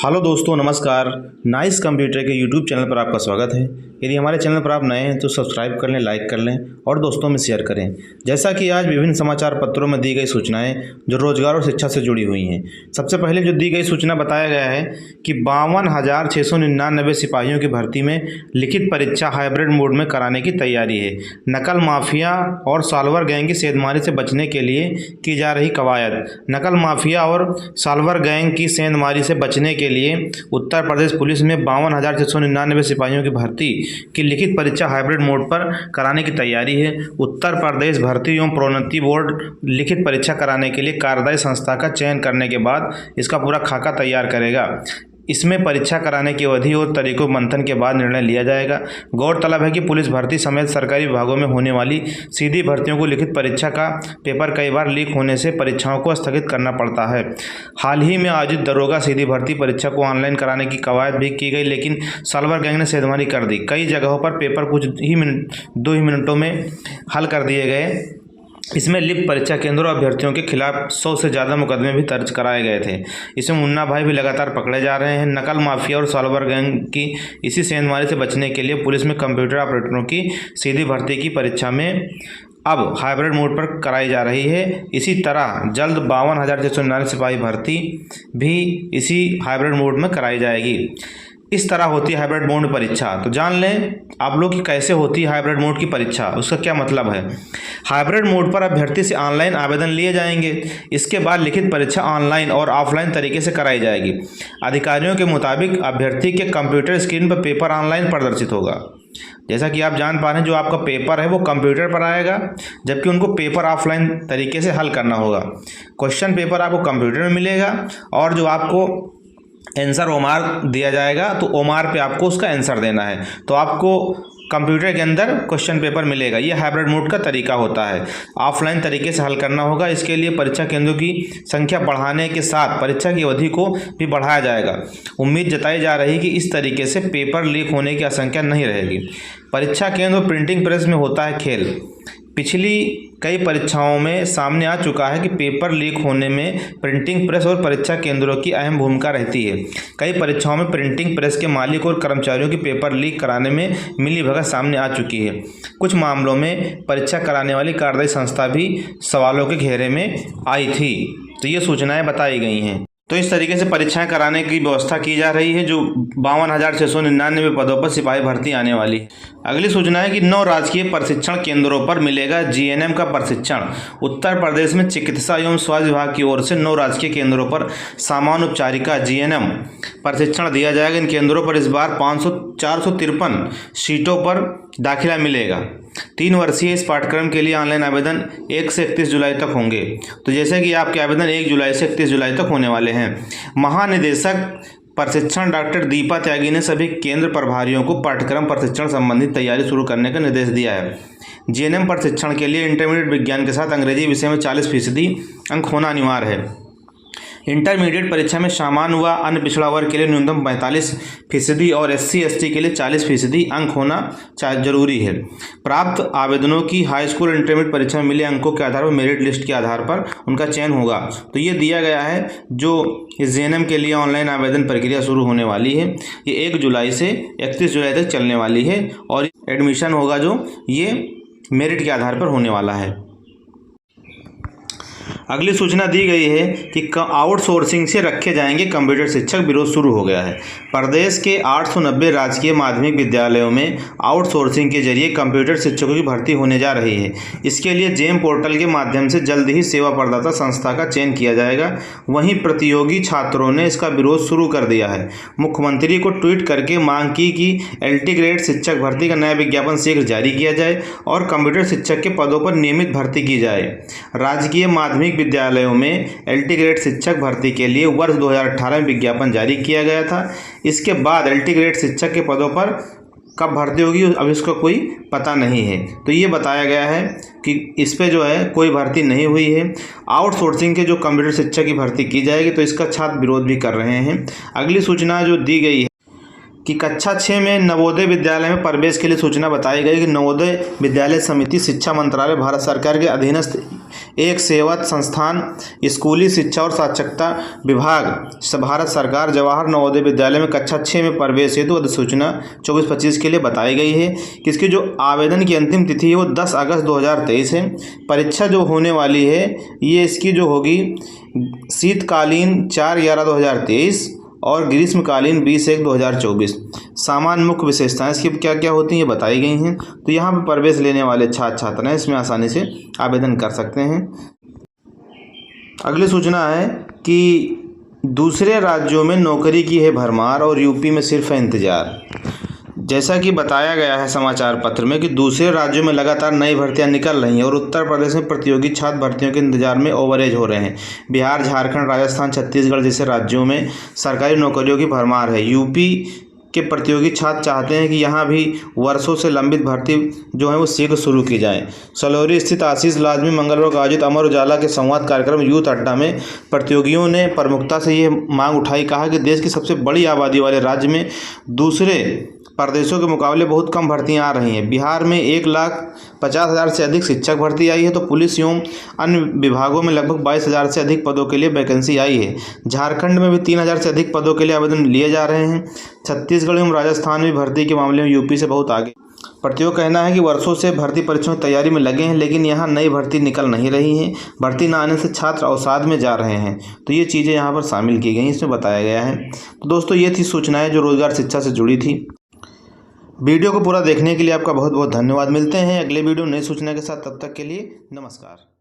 Hello दोस्तों, नमस्कार। Nice computer के यूट्यूब चैनल पर आपका स्वागत है। यदि हमारे चैनल पर आप नए हैं तो सब्सक्राइब कर लें, लाइक कर लें और दोस्तों में शेयर करें। जैसा कि आज विभिन्न समाचार पत्रों में दी गई सूचनाएं जो रोजगार और शिक्षा से जुड़ी हुई हैं। सबसे पहले जो दी गई सूचना बताया गया है कि 52,699 सिपाहियों की भर्ती में लिखित परीक्षा हाइब्रिड मोड में कराने की तैयारी है। नकल माफिया और सॉल्वर गैंग की सेंधमारी से बचने के लिए की जा रही कवायद। नकल माफिया और सॉल्वर गैंग की सेंधमारी से बचने के लिए उत्तर प्रदेश पुलिस में 52,699 सिपाहियों की भर्ती की लिखित परीक्षा हाइब्रिड मोड पर कराने की तैयारी है। उत्तर प्रदेश भर्ती एवं प्रोन्नति बोर्ड लिखित परीक्षा कराने के लिए कार्यदायी संस्था का चयन करने के बाद इसका पूरा खाका तैयार करेगा। इसमें परीक्षा कराने की अवधि और तरीकों मंथन के बाद निर्णय लिया जाएगा। गौरतलब है कि पुलिस भर्ती समेत सरकारी विभागों में होने वाली सीधी भर्तियों को लिखित परीक्षा का पेपर कई बार लीक होने से परीक्षाओं को स्थगित करना पड़ता है। हाल ही में आयोजित दरोगा सीधी भर्ती परीक्षा को ऑनलाइन कराने की कवायद भी की गई, लेकिन सॉल्वर गैंग ने सेंधमारी कर दी। कई जगहों पर पेपर कुछ ही दो ही मिनटों में हल कर दिए गए। इसमें लिप्त परीक्षा केंद्रों और अभ्यर्थियों के खिलाफ 100 से ज़्यादा मुकदमे भी दर्ज कराए गए थे। इसमें मुन्ना भाई भी लगातार पकड़े जा रहे हैं। नकल माफिया और सॉल्वर गैंग की इसी सेंधमारी से बचने के लिए पुलिस में कंप्यूटर ऑपरेटरों की सीधी भर्ती की परीक्षा में अब हाइब्रिड मोड पर कराई जा रही है। इसी तरह जल्द 52,699 सिपाही भर्ती भी इसी हाइब्रिड मोड में कराई जाएगी। इस तरह होती है हाइब्रिड मोड परीक्षा। तो जान लें आप लोग कि कैसे होती है हाइब्रिड मोड की परीक्षा, उसका क्या मतलब है। हाइब्रिड मोड पर अभ्यर्थी से ऑनलाइन आवेदन लिए जाएंगे। इसके बाद लिखित परीक्षा ऑनलाइन और ऑफलाइन तरीके से कराई जाएगी। अधिकारियों के मुताबिक अभ्यर्थी के कंप्यूटर स्क्रीन पर पेपर ऑनलाइन प्रदर्शित होगा। जैसा कि आप जान पा रहे हैं, जो आपका पेपर है वो कंप्यूटर पर आएगा, जबकि उनको पेपर ऑफलाइन तरीके से हल करना होगा। क्वेश्चन पेपर आपको कंप्यूटर में मिलेगा और जो आपको आंसर ओमार दिया जाएगा तो ओमार पे आपको उसका आंसर देना है। तो आपको कंप्यूटर के अंदर क्वेश्चन पेपर मिलेगा। ये हाइब्रिड मोड का तरीका होता है। ऑफलाइन तरीके से हल करना होगा। इसके लिए परीक्षा केंद्रों की संख्या बढ़ाने के साथ परीक्षा की अवधि को भी बढ़ाया जाएगा। उम्मीद जताई जा रही है कि इस तरीके से पेपर लीक होने की आशंका नहीं रहेगी। परीक्षा केंद्र और प्रिंटिंग प्रेस में होता है खेल। पिछली कई परीक्षाओं में सामने आ चुका है कि पेपर लीक होने में प्रिंटिंग प्रेस और परीक्षा केंद्रों की अहम भूमिका रहती है। कई परीक्षाओं में प्रिंटिंग प्रेस के मालिक और कर्मचारियों की पेपर लीक कराने में मिलीभगत सामने आ चुकी है। कुछ मामलों में परीक्षा कराने वाली कार्यदायी संस्था भी सवालों के घेरे में आई थी। तो ये सूचनाएं बताई गई हैं। तो इस तरीके से परीक्षाएं कराने की व्यवस्था की जा रही है। जो 52,699 पदों पर सिपाही भर्ती आने वाली है। अगली सूचना है कि 9 राजकीय प्रशिक्षण केंद्रों पर मिलेगा जीएनएम का प्रशिक्षण। उत्तर प्रदेश में चिकित्सा एवं स्वास्थ्य विभाग की ओर से 9 राजकीय केंद्रों पर सामान्य उपचारिका जीएनएम प्रशिक्षण दिया जाएगा। इन केंद्रों पर इस बार 453 सीटों पर दाखिला मिलेगा। 3 वर्षीय इस पाठ्यक्रम के लिए ऑनलाइन आवेदन 1 से 31 जुलाई तक होंगे। तो जैसे कि आपके आवेदन 1 जुलाई से 31 जुलाई तक होने वाले हैं। महानिदेशक प्रशिक्षण डॉक्टर दीपा त्यागी ने सभी केंद्र प्रभारियों को पाठ्यक्रम प्रशिक्षण संबंधी तैयारी शुरू करने का निर्देश दिया है। जीएनएम प्रशिक्षण के लिए इंटरमीडिएट विज्ञान के साथ अंग्रेजी विषय में 40% अंक होना अनिवार्य है। इंटरमीडिएट परीक्षा में सामान्य व अन्य पिछड़ा वर्ग के लिए न्यूनतम 45% और SC/ST के लिए 40% अंक होना जरूरी है। प्राप्त आवेदनों की हाई स्कूल और इंटरमीडिएट परीक्षा में मिले अंकों के आधार पर मेरिट लिस्ट के आधार पर उनका चयन होगा। तो ये दिया गया है। जो इस जीएनएम के लिए ऑनलाइन आवेदन प्रक्रिया शुरू होने वाली है, ये 1 जुलाई से 31 जुलाई तक चलने वाली है और एडमिशन होगा जो ये मेरिट के आधार पर होने वाला है। अगली सूचना दी गई है कि आउटसोर्सिंग से रखे जाएंगे कंप्यूटर शिक्षक। विरोध शुरू हो गया है। प्रदेश के 890 राजकीय माध्यमिक विद्यालयों में आउटसोर्सिंग के जरिए कंप्यूटर शिक्षकों की भर्ती होने जा रही है। इसके लिए जेम पोर्टल के माध्यम से जल्द ही सेवा प्रदाता संस्था का चयन किया जाएगा। वहीं प्रतियोगी छात्रों ने इसका विरोध शुरू कर दिया है। मुख्यमंत्री को ट्वीट करके मांग की कि LT ग्रेड शिक्षक भर्ती का नया विज्ञापन शीघ्र जारी किया जाए और कंप्यूटर शिक्षक के पदों पर नियमित भर्ती की जाए। राजकीय माध्यमिक विद्यालयों में LT ग्रेड शिक्षक भर्ती के लिए वर्ष 2018 में विज्ञापन जारी किया गया था। इसके बाद LT ग्रेड शिक्षक के पदों पर कब भर्ती होगी अब इसका कोई पता नहीं है। तो ये बताया गया है कि इस पे जो है कोई भर्ती नहीं हुई है। आउटसोर्सिंग के जो कंप्यूटर शिक्षक की भर्ती की जाएगी, तो इसका छात्र विरोध भी कर रहे हैं। अगली सूचना जो दी गई है कि कक्षा 6 में नवोदय विद्यालय में प्रवेश के लिए सूचना बताई गई कि नवोदय विद्यालय समिति शिक्षा मंत्रालय भारत सरकार के अधीनस्थ एक सेवक संस्थान स्कूली शिक्षा और साक्षरता विभाग भारत सरकार जवाहर नवोदय विद्यालय में कक्षा 6 में प्रवेश हेतु अधिसूचना 24-25 के लिए बताई गई है कि इसकी जो आवेदन की अंतिम तिथि है वो 10 अगस्त 2023 है। परीक्षा जो होने वाली है ये इसकी जो होगी शीतकालीन 4/11/2023 और ग्रीष्मकालीन 20/1/2024। सामान्य मुख्य विशेषताएं इसकी क्या क्या होती हैं ये बताई गई हैं। तो यहाँ पर प्रवेश लेने वाले छात्र छात्राएं इसमें आसानी से आवेदन कर सकते हैं। अगली सूचना है कि दूसरे राज्यों में नौकरी की है भरमार और यूपी में सिर्फ है इंतजार। जैसा कि बताया गया है समाचार पत्र में कि दूसरे राज्यों में लगातार नई भर्तियां निकल रही हैं और उत्तर प्रदेश में प्रतियोगी छात्र भर्तियों के इंतजार में ओवरेज हो रहे हैं। बिहार, झारखंड, राजस्थान, छत्तीसगढ़ जैसे राज्यों में सरकारी नौकरियों की भरमार है। यूपी के प्रतियोगी छात्र चाहते हैं कि यहाँ भी वर्षों से लंबित भर्ती जो है वो शीघ्र शुरू की जाए। सलौरी स्थित आशीष लॉज में मंगलवार को आयोजित अमर उजाला के संवाद कार्यक्रम यूथ अड्डा में प्रतियोगियों ने प्रमुखता से ये मांग उठाई। कहा कि देश की सबसे बड़ी आबादी वाले राज्य में दूसरे प्रदेशों के मुकाबले बहुत कम भर्तियां आ रही हैं। बिहार में 1,50,000 से अधिक शिक्षक भर्ती आई है तो पुलिस एवं अन्य विभागों में लगभग 22,000 से अधिक पदों के लिए वैकेंसी आई है। झारखंड में भी 3,000 से अधिक पदों के लिए आवेदन लिए जा रहे हैं। छत्तीसगढ़ एवं राजस्थान भी भर्ती के मामले में यूपी से बहुत आगे। प्रतियोगी का कहना है कि वर्षों से भर्ती परीक्षाओं की तैयारी में लगे हैं लेकिन यहाँ नई भर्ती निकल नहीं रही है। भर्ती न आने से छात्र अवसाद में जा रहे हैं। तो ये चीज़ें यहाँ पर शामिल की गई, इसमें बताया गया है। तो दोस्तों ये थी सूचनाएं जो रोजगार शिक्षा से जुड़ी थी। वीडियो को पूरा देखने के लिए आपका बहुत बहुत धन्यवाद। मिलते हैं अगले वीडियो नई सूचना के साथ, तब तक के लिए नमस्कार।